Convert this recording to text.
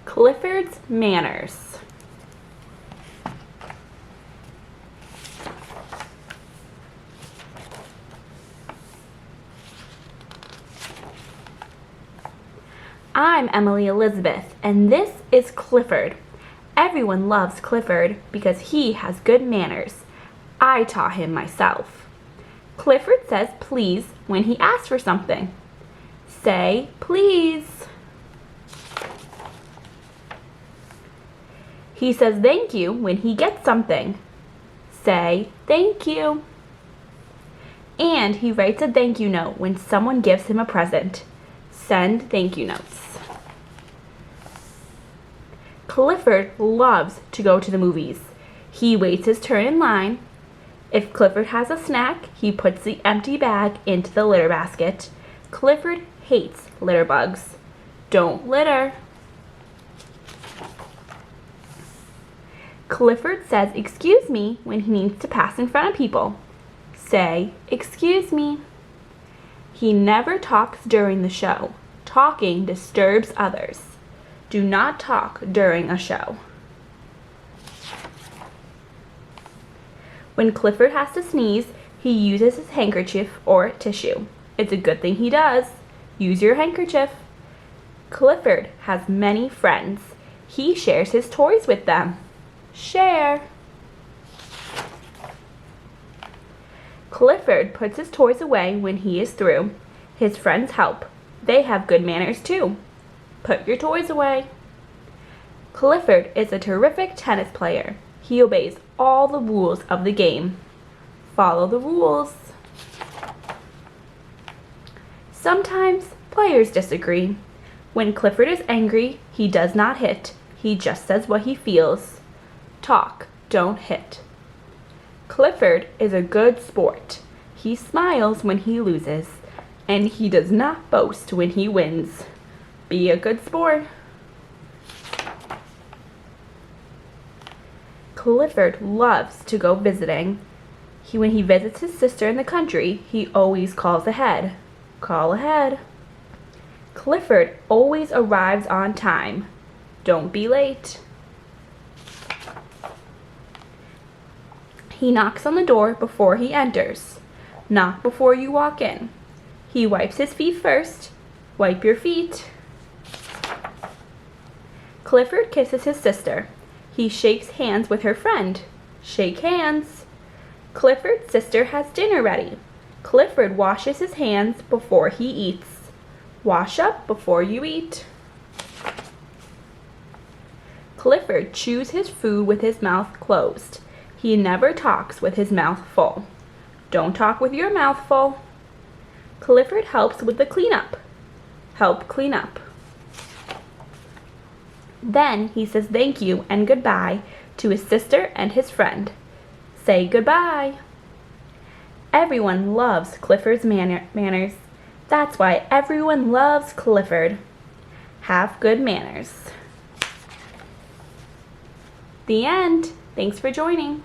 Clifford's manners. I'm Emily Elizabeth, and this is Clifford. Everyone loves Clifford because he has good manners. I taught him myself. Clifford says please when he asks for something. Say please. He says thank you when he gets something. Say thank you. And he writes a thank you note when someone gives him a present. Send thank you notes. Clifford loves to go to the movies. He waits his turn in line. If Clifford has a snack, he puts the empty bag into the litter basket. Clifford hates litter bugs. Don't litter. Clifford says excuse me when he needs to pass in front of people. Say excuse me. He never talks during the show. Talking disturbs others. Do not talk during a show. When Clifford has to sneeze, he uses his handkerchief or tissue. It's a good thing he does. Use your handkerchief. Clifford has many friends. He shares his toys with them. Share. Clifford puts his toys away when he is through. His friends help. They have good manners too. Put your toys away. Clifford is a terrific tennis player. He obeys all the rules of the game. Follow the rules. Sometimes players disagree. When Clifford is angry, he does not hit. He just says what he feels. Talk, don't hit. Clifford is a good sport. He smiles when he loses, and he does not boast when he wins. Be a good sport. Clifford loves to go visiting. When he visits his sister in the country, he always calls ahead. Call ahead. Clifford always arrives on time. Don't be late. He knocks on the door before he enters. Knock before you walk in. He wipes his feet first. Wipe your feet. Clifford kisses his sister. He shakes hands with her friend. Shake hands. Clifford's sister has dinner ready. Clifford washes his hands before he eats. Wash up before you eat. Clifford chews his food with his mouth closed. He never talks with his mouth full. Don't talk with your mouth full. Clifford helps with the cleanup. Help clean up. Then he says thank you and goodbye to his sister and his friend. Say goodbye. Everyone loves Clifford's manners. That's why everyone loves Clifford. Have good manners. The end. Thanks for joining.